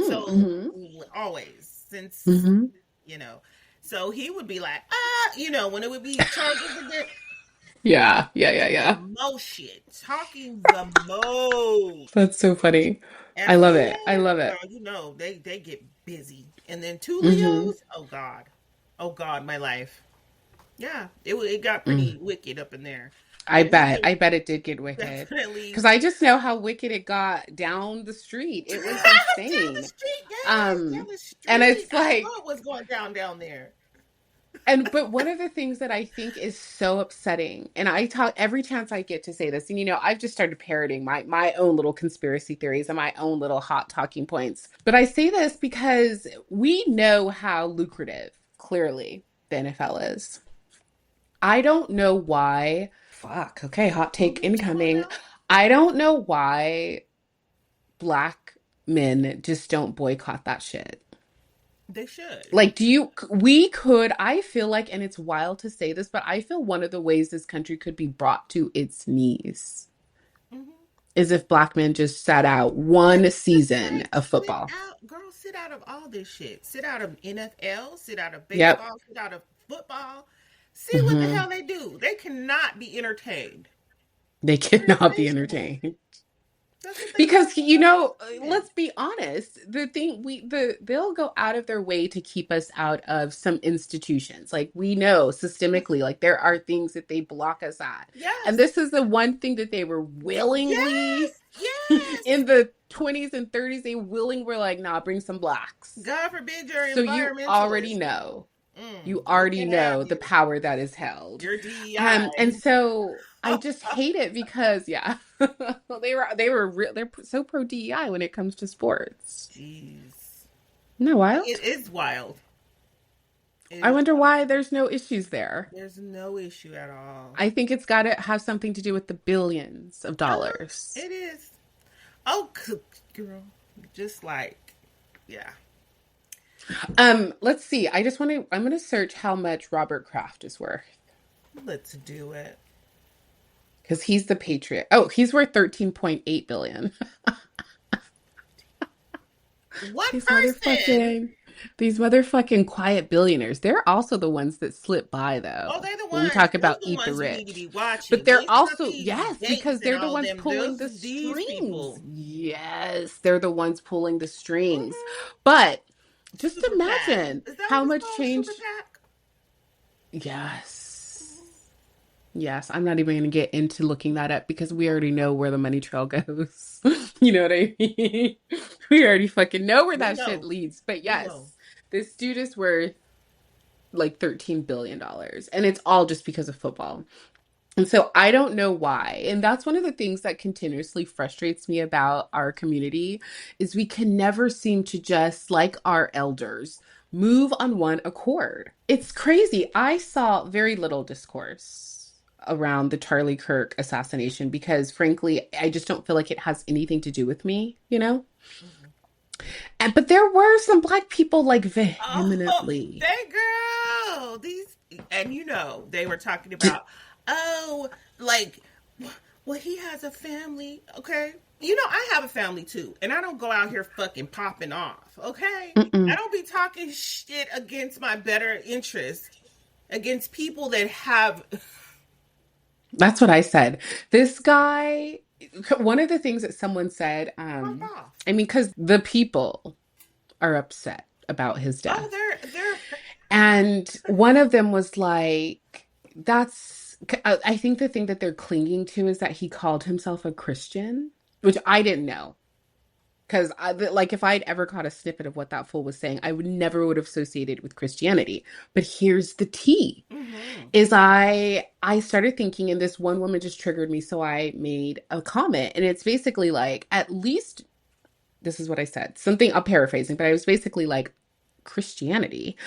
So Mm-hmm. always since Mm-hmm. you know. So he would be like, when it would be Chargers again, Yeah. Yeah. Yeah. talking the Yeah. most shit, talking the most. That's so funny. And I love it. I Florida, love it. girl, they get busy. And then two Mm-hmm. Leos, oh God, my life. Yeah, it got Mm. pretty wicked up in there. I But he bet. is I bet it did get wicked. definitely Because I just know how wicked it got down the street. It was down the insane. street. Yes, down Um, the and street. it's I know like, it was going down there. but one of the things that I think is so upsetting, and I talk every chance I get to say this, and I've just started parroting my own little conspiracy theories and my own little hot talking points. But I say this because we know how lucrative, clearly, the NFL is. I don't know why. Fuck. Okay, hot take You don't incoming. know? I don't know why black men just don't boycott that shit. They should. Like, we could, I feel like, and it's wild to say this, but I feel one of the ways this country could be brought to its knees Hmm. is if black men just sat out Yeah, one just season like of sit football. out, girl. Sit out of all this shit. Sit out of NFL. Sit out of Yep. baseball. Sit out of football. See what the Hmm. hell they do. They cannot be entertained. They They're cannot be insatiable. entertained. That's what they do. Because They're insatiable. let's be honest, they'll go out of their way to keep us out of some institutions. Like we know systemically, like there are things that they block us at. And Yes. this is the one thing that they were willingly Yes. Yes. in the 20s and 30s, they willing were like, nah, bring some blacks. God forbid you're So you already environmentalist. know. You We already can't have know the you. power that is held. You're DEI. And so I just hate it because yeah, they're so pro DEI when it comes to sports. Jeez. Isn't that It wild? is wild. It I is wonder wild. why there's no issues there. There's no issue at all. I think it's got to have something to do with the billions of dollars. It is. Oh, girl. Just like, yeah. Let's see. I'm going to search how much Robert Kraft is worth Let's do it. because he's the Patriot. Oh, he's worth 13.8 billion. What These person? motherfucking these motherfucking quiet billionaires. They're also the ones that slip by Oh, though. they're the When we ones. talk Those about the eat the ones you need to be rich. But watching. they're These not also, these yes, Gates because and they're the all ones them. pulling Those the is these strings. people. Yes, they're the ones pulling the strings. Hmm. But just Super PAC. imagine Is that what how it's much called? Super change. PAC? Yes. Yes, I'm not even going to get into looking that up because we already know where the money trail goes. You know what I mean? We already fucking know where We that shit know. leads. But We know. yes, this dude is worth like $13 billion. And it's all just because of football. And so I don't know why. And that's one of the things that continuously frustrates me about our community is we can never seem to just like our elders move on one accord. It's crazy. I saw very little discourse around the Charlie Kirk assassination because frankly, I just don't feel like it has anything to do with me? Mhm. And but there were some black people like Oh, vehemently. they girl. These and they were talking about oh like well he has a family, okay? I have a family too, and I don't go out here fucking popping off, okay? I Mm-mm. don't be talking shit against my better interest, against people that have That's what I said. This guy, one of the things that someone said, popped off. I mean, because the people are upset about his Oh, death. they're And one of them was like, I think the thing that they're clinging to is that he called himself a Christian, which I didn't know. Because like if I'd ever caught a snippet of what that fool was saying, I would have associated it with Christianity. But here's the tea mm-hmm. is I started thinking and this one woman just triggered me so I made a comment and it's basically like at least this is what I said something I'm paraphrasing but I was basically like Christianity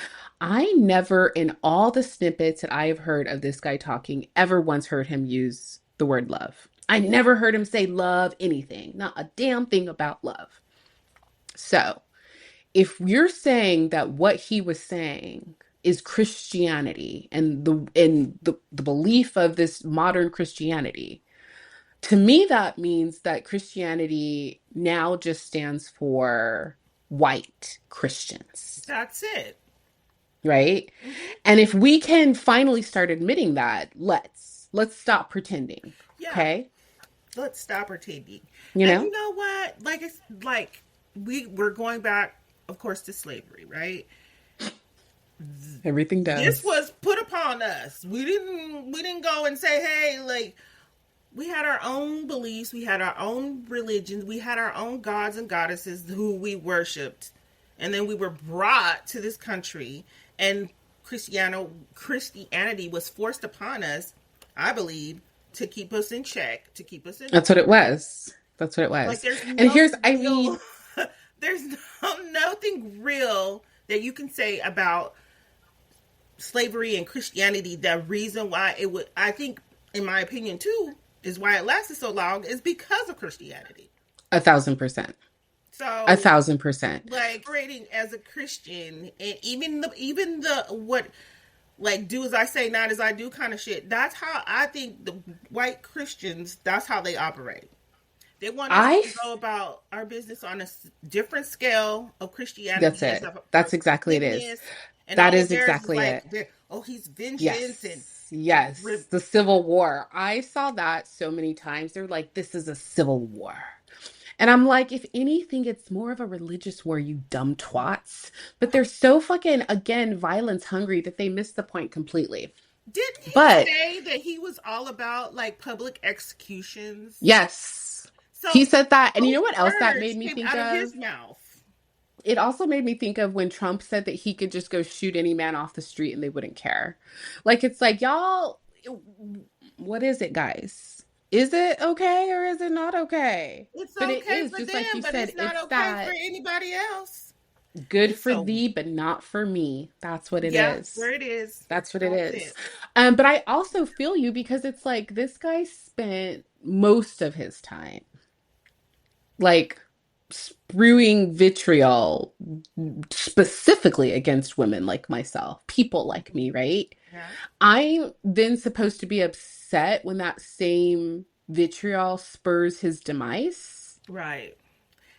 I never in all the snippets that I have heard of this guy talking ever once heard him use the word love. I never heard him say love anything, not a damn thing about love. So if you're saying that what he was saying is Christianity and the belief of this modern Christianity, to me that means that Christianity now just stands for white Christians, That's it. right? Hmm. And if we can finally start admitting that, let's stop pretending. Yeah. Okay? Let's stop pretending. You And you know? know what? Like it's like we're going back, of course, to slavery, right? Everything This does. was put upon us. We didn't go and say, hey, like we had our own beliefs, we had our own religions, we had our own gods and goddesses who we worshipped, and then we were brought to this country, and Christianity was forced upon us, I believe, to keep us in check, to keep us in That's what it order. was. That's what it Like was. there's And no here's, I real, mean, there's nothing real that you can say about slavery and Christianity. The reason why it would, I think, in my opinion too, is why it lasted so long is because of Christianity. 1,000%. A So, 1,000%. like, operating as a Christian, and even the what, like, do as I say, not as I do, kind of shit. That's how I think the white Christians. That's how they operate. They want us I, to go about our business on a different scale of that's Christianity and it. stuff, That's of exactly it is. forgiveness, and That all of is theirs is exactly like, it. oh, he's vengeance and Yes. Yes. The Civil War. I saw that so many times. They're like, this is a civil war. And I'm like, if anything, it's more of a religious war, you dumb twats. But they're so fucking, again, violence hungry that they miss the point completely. didn't he But say that he was all about like public executions? yes, he So said that. And you those know what else that made words me came think out of of? his mouth. It also made me think of when Trump said that he could just go shoot any man off the street and they wouldn't care. Like, it's like, y'all, what is it, guys? Is it okay or is it not okay? It's But it okay is for just like them, you but said, it's not it's okay for that anybody else. good It's for so, thee, but not for me. That's what it yeah, is. there it is. That's what it That's is. it. But I also feel you because it's like this guy spent most of his time like spewing vitriol specifically against women like myself, people like me, right? Yeah. I'm then supposed to be upset when that same vitriol spurs his demise. Right.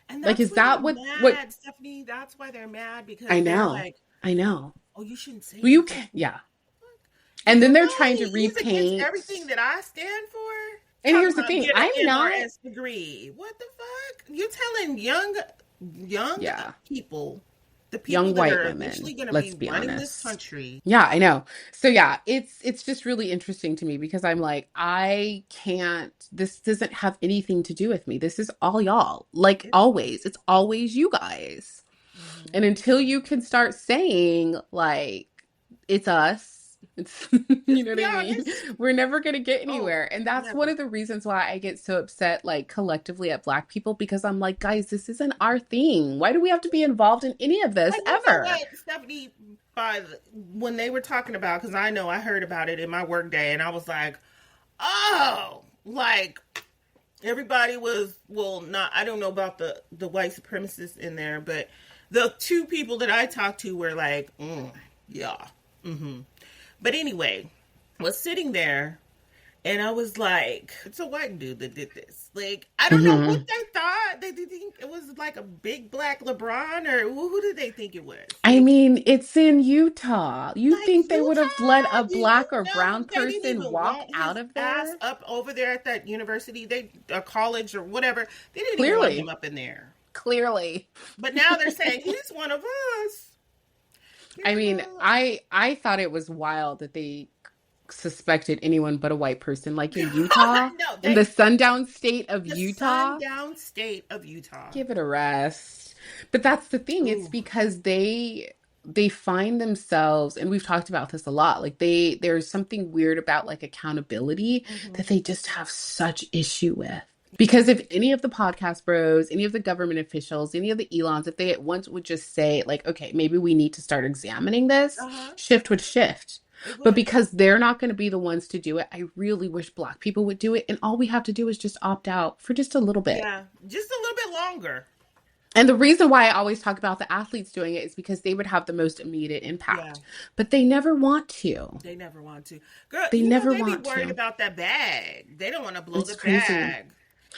And Like, that's is why they're that what mad, Stephanie. That's why they're mad I because they're know? like, I know. oh, you shouldn't say Well, you anything. can, yeah. You And then they're trying to really, he's against repaint. everything that I stand for. And Talking here's the about thing, get I'm an not, MRS degree. What the fuck? You telling young yeah, people, the people young that white are women, eventually going to let's be be running this honest. country. Yeah, I know. So yeah, it's just really interesting to me because I'm like, I can't, this doesn't have anything to do with me. This is all y'all. Like It's, always. It's always you guys. mhm. And until you can start saying like it's us, it's you Just know what be I mean? honest. We're never gonna get Oh, anywhere. And that's one never. of the reasons why I get so upset like collectively at Black people because I'm like, guys, this isn't our thing. Why do we have to be involved in any of this And you know ever? what, Stephanie, when they were talking about, because I know I heard about it in my work day, and I was like, oh, like everybody was, well, not, I don't know about the white supremacists in there, but the two people that I talked to were like, yeah. Mm-hmm. But anyway, was sitting there and I was like, it's a white dude that did this. Like, I don't know what Hmm. they thought. They did think it was like a big black LeBron, or who did they think it was? I mean, it's in Utah. You Like think they would have let Utah, a you black or know, brown they didn't person even walk want out his of ass there? up over there at that university, they a college or whatever. They didn't even want him Clearly, up in there. clearly. But now they're saying he's one of us. I mean, Girl. I thought it was wild that they suspected anyone but a white person, like in Utah, No, in the they sundown state of the Utah. sundown state of Utah. Give it a rest. But that's the thing. It's Ooh. because they find themselves, and we've talked about this a lot, like there's something weird about like accountability Hmm. that they just have such issue with. Because if any of the podcast bros, any of the government officials, any of the Elons, if they at once would just say, like, okay, maybe we need to start examining this, Uh huh. shift would shift. It But would. because they're not going to be the ones to do it, I really wish Black people would do it. And all we have to do is just opt out for just a little bit. Yeah, just a little bit longer. And the reason why I always talk about the athletes doing it is because they would have the most immediate Yeah, impact, but they never want to. they never want to. Girl, They never they be want worried to. about that bag. They don't want to blow It's the crazy. bag.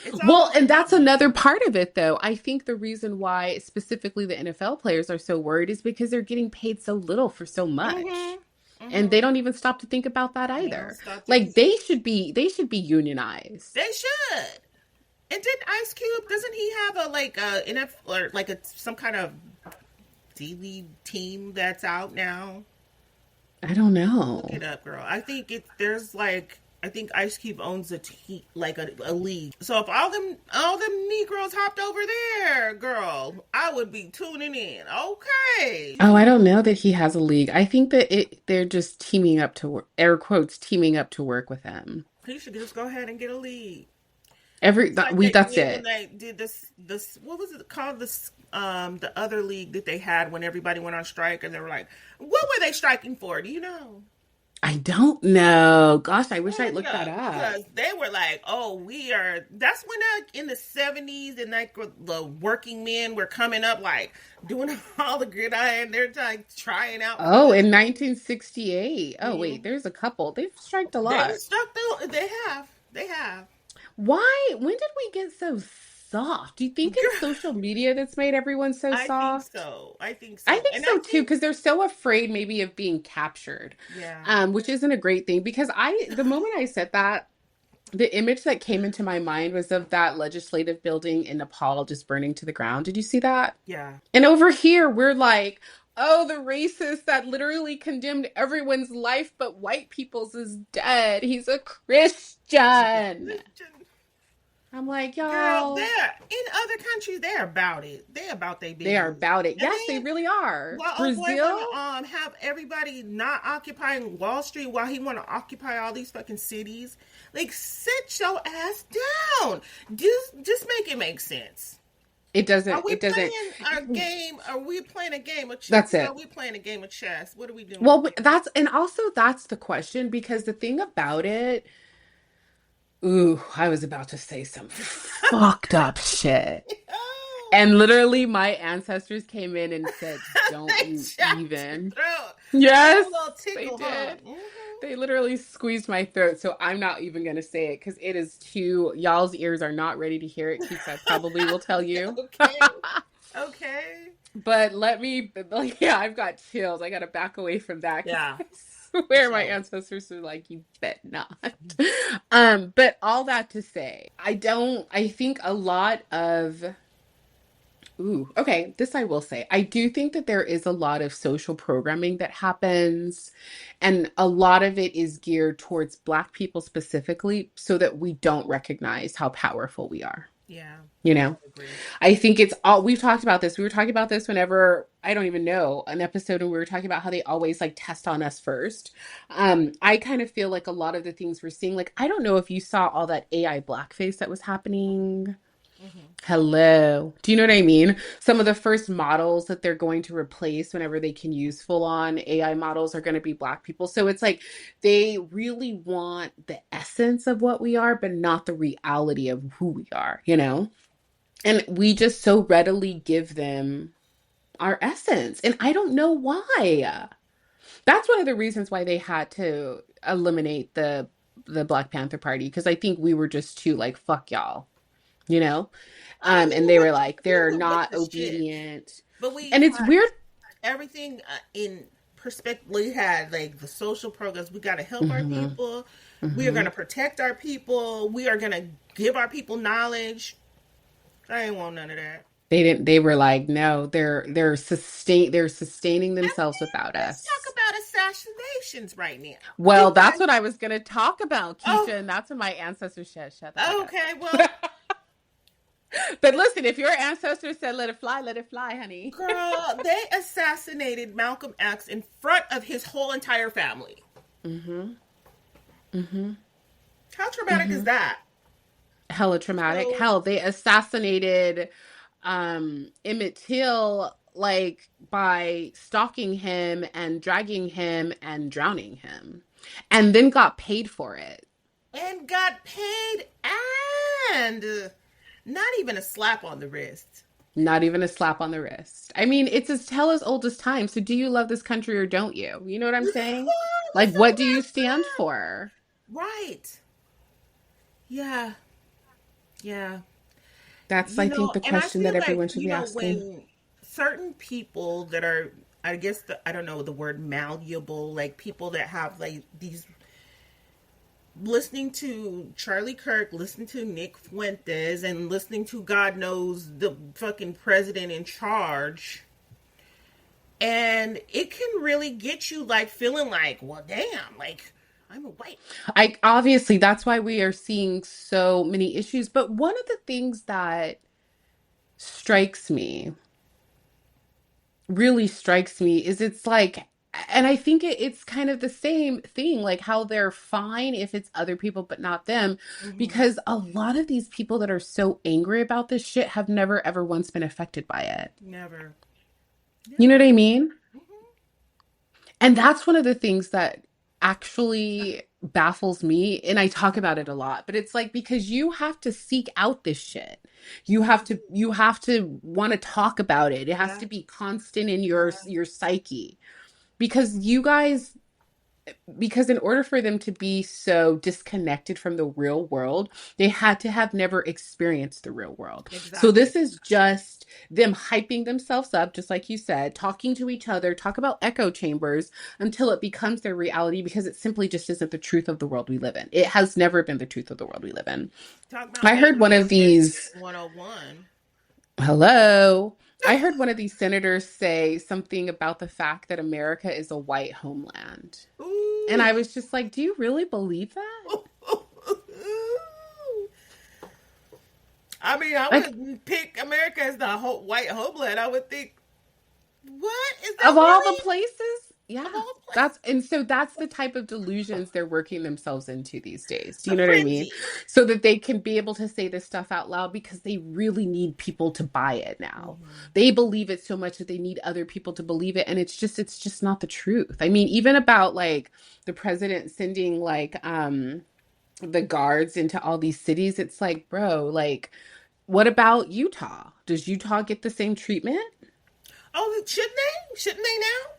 It's all Well, about the and that's money. another part of it, though. I think the reason why specifically the NFL players are so worried is because they're getting paid so little for so much. Mm-hmm. And they Mm-hmm. don't even stop to think about that They don't either. stop to Like think. they should be unionized. They should. And did Ice Cube? Doesn't he have a like a NF or like a some kind of D League team that's out now? I don't Look it know. up, girl. I think there's like I think Ice Cube owns a team like a league. So if all them Negroes hopped over there, girl, I would be tuning in. Okay. Oh, I don't know that he has a league. I think that they're just teaming up to work, air quotes, teaming up to work with him. He should just go ahead and get a league. Every It's like we they That's did when it. they did this what was it called, this the other league that they had when everybody went on strike, and they were like, what were they striking for? Do you know? I don't know. Gosh, I wish Go I'd look it looked that up up. because they were like, "Oh, we are." That's when in the '70s and like the working men were coming up, like doing all the gridiron. They're like trying out for Oh, the. in 1968. Oh, wait, Mhm. there's a couple. They've striked a They lot. struck the. They have. They have. Why? When did we get so soft? Do you think it's Girl, social media that's made everyone so I think soft? so. I think I so. think And I so too, think, because they're so afraid maybe of being captured, yeah. which isn't a great thing. Because the moment I said that, the image that came into my mind was of that legislative building in Nepal just burning to the ground. Did you see that? Yeah. And over here, we're like, oh, the racist that literally condemned everyone's life, but white people's is dead. He's a She's a Christian. Christian. I'm like, Girl, y'all, they're in other countries. They're about it. They're about their they are business. about it. And Yes, they then really are. while old boy Brazil? want to have everybody not occupying Wall Street, while he want to occupy all these fucking cities, like sit your ass down. Just make it make sense. Are we It doesn't. playing our game? Are we playing a game of That's checkers? Are it. we playing a game of chess? What are we doing Well, here? and also that's the question because the thing about it, ooh, I was about to say some fucked up shit. Oh, And literally, my ancestors came in and said, don't they you chopped your even. throat. Gave you Yes, a little they tickle, huh? did. Mm-hmm. They literally squeezed my throat. So I'm not even going to say it because it is too, y'all's ears are not ready to hear it. Keisha probably will tell you. Okay. Okay. But let me, like, yeah, I've got chills. I got to back away from that because Yeah. I swear my So ancestors are like, you bet not. But all that to say, I think a lot of, ooh, okay, this I will say. I do think that there is a lot of social programming that happens, and a lot of it is geared towards Black people specifically so that we don't recognize how powerful we are. yeah, You I know? agree. I think it's all we've talked about this. We were talking about this whenever I don't even know an episode and we were talking about how they always like test on us first. I kind of feel like a lot of the things we're seeing, like I don't know if you saw all that AI blackface that was happening. Hmm. Hello. Do you know what I mean? Some of the first models that they're going to replace whenever they can use full on AI models are going to be Black people. So it's like they really want the essence of what we are, but not the reality of who we are, you know? And we just so readily give them our essence. And I don't know why. That's one of the reasons why they had to eliminate the Black Panther Party because I think we were just too like fuck y'all, you know? And they were like We they're were with not the shit, obedient. but we And it's had weird. everything in perspective. We had like the social programs. We got to help our Hmm. people. We are going Hmm. to protect our people. We are going to give our people knowledge. I ain't want none of that. They were like, no, they're sustaining And themselves then without let's talk us. about assassinations right now. Well, You that's got what I was gonna talk about, oh, Keisha, and that's what my ancestors said. Shut the fuck up. okay. Well, But listen, if your ancestors said let it fly, honey. girl, they assassinated Malcolm X in front of his whole entire family. Hmm. Hmm. How traumatic is Hmm. that? Hella traumatic. So, Hell, they assassinated Emmett Till like by stalking him and dragging him and drowning him. And then got paid for it. and got paid, and not even a slap on the wrist. Not even a slap on the wrist. I mean, it's as tell as old as time. So do you love this country or don't you? You know what I'm saying? Like, That's so what do you messed stand up. for? Right. Yeah. Yeah. That's, I think, the And I question feel that like, everyone should be asking. when certain people that are, I guess, I don't know the word malleable, like people that have like these, listening to Charlie Kirk, listening to Nick Fuentes, and listening to God knows the fucking president in charge. And it can really get you like feeling like, well, damn, like I'm a white. I obviously that's why we are seeing so many issues. But one of the things that strikes me, really strikes me, is it's like, and I think it's kind of the same thing, like how they're fine if it's other people but not them, Mm-hmm. because a lot of these people that are so angry about this shit have never ever once been affected by it. Never. You know what Never. I mean? Mm-hmm. And that's one of the things that actually baffles me. And I talk about it a lot, but it's like, because you have to seek out this shit. You have to want to talk about it. It has Yeah. to be constant in Yeah. your psyche. Because you guys, because in order for them to be so disconnected from the real world, they had to have never experienced the real world. So Exactly. this is just them hyping themselves up, just like you said, talking to each other, talk about echo chambers until it becomes their reality, because it simply just isn't the truth of the world we live in. It has never been the truth of the world we live in. Talk about I heard one of ableism these, 101. hello. I heard one of these senators say something about the fact that America is a white homeland. And Ooh. I was just like, do you really believe that? I mean, I Like, wouldn't pick America as the whole white homeland. I would think, what is that of all the really places, of yeah. all places? That's and so that's the type of delusions they're working themselves into these days. Do The you know what I mean? frenzy. So that they can be able to say this stuff out loud, because they really need people to buy it now. Hmm. They believe it so much that they need other people to believe it, and it's just not the truth. I mean, even about like the president sending like the guards into all these cities, it's like, bro, like, what about Utah? Does Utah get the same treatment? Oh, shouldn't they? Shouldn't they now?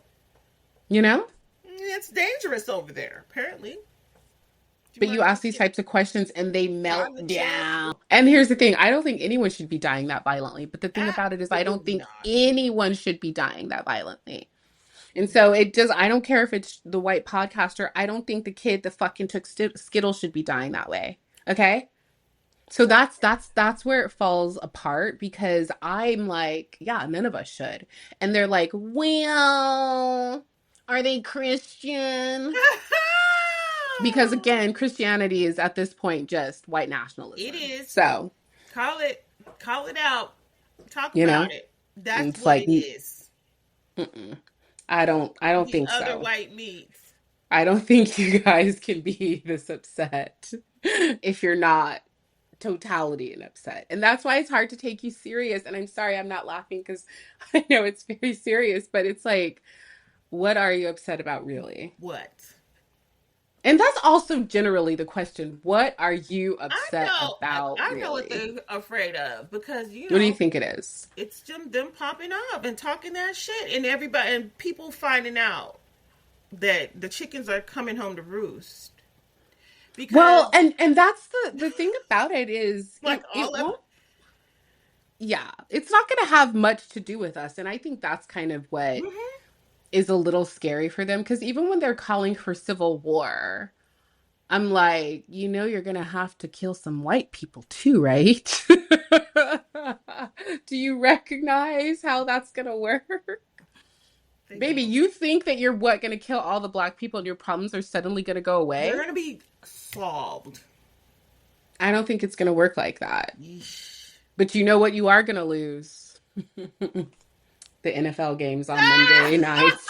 You know? It's dangerous over there, apparently. Do you But you mind ask just these getting types of questions and they shot in melt the chest? down. And here's the thing, I don't think anyone should be dying that violently. But the thing about it is, I don't Absolutely think not. anyone should be dying that violently. And so it does, I don't care if it's the white podcaster. I don't think the kid that fucking took Skittles should be dying that way. Okay? So So that's where it falls apart, because I'm like, yeah, none of us should. And they're like, well, are they Christian? Because again, Christianity is at this point just white it nationalism. is. So, Call it. Call it out. Talk you about know, it. That's it's what like, it is. mm-mm. I don't The think other so. white meats. I don't think you guys can be this upset if you're not totality and upset. And that's why it's hard to take you serious. And I'm sorry, I'm not laughing because I know it's very serious, but it's like, what are you upset about really? What? And that's also generally the question. What are you I upset know. about I know what really? they're afraid of because What do you think it is? it's them popping up and talking that shit, and everybody and people finding out that the chickens are coming home to roost Well, because and that's the thing about it is like it all of won't, yeah, it's not going to have much to do with us. And I think that's kind of what mm-hmm. is a little scary for them, because even when they're calling for civil war, I'm like, you're going to have to kill some white people too, right? Do you recognize how that's going to work? They Baby, don't. you think that you're what, going to kill all the black people and your problems are suddenly going to go They're away? gonna be solved. I don't think it's going to work like that. Yeesh. But you know what you are going to lose? The NFL games on Monday Ah! nights.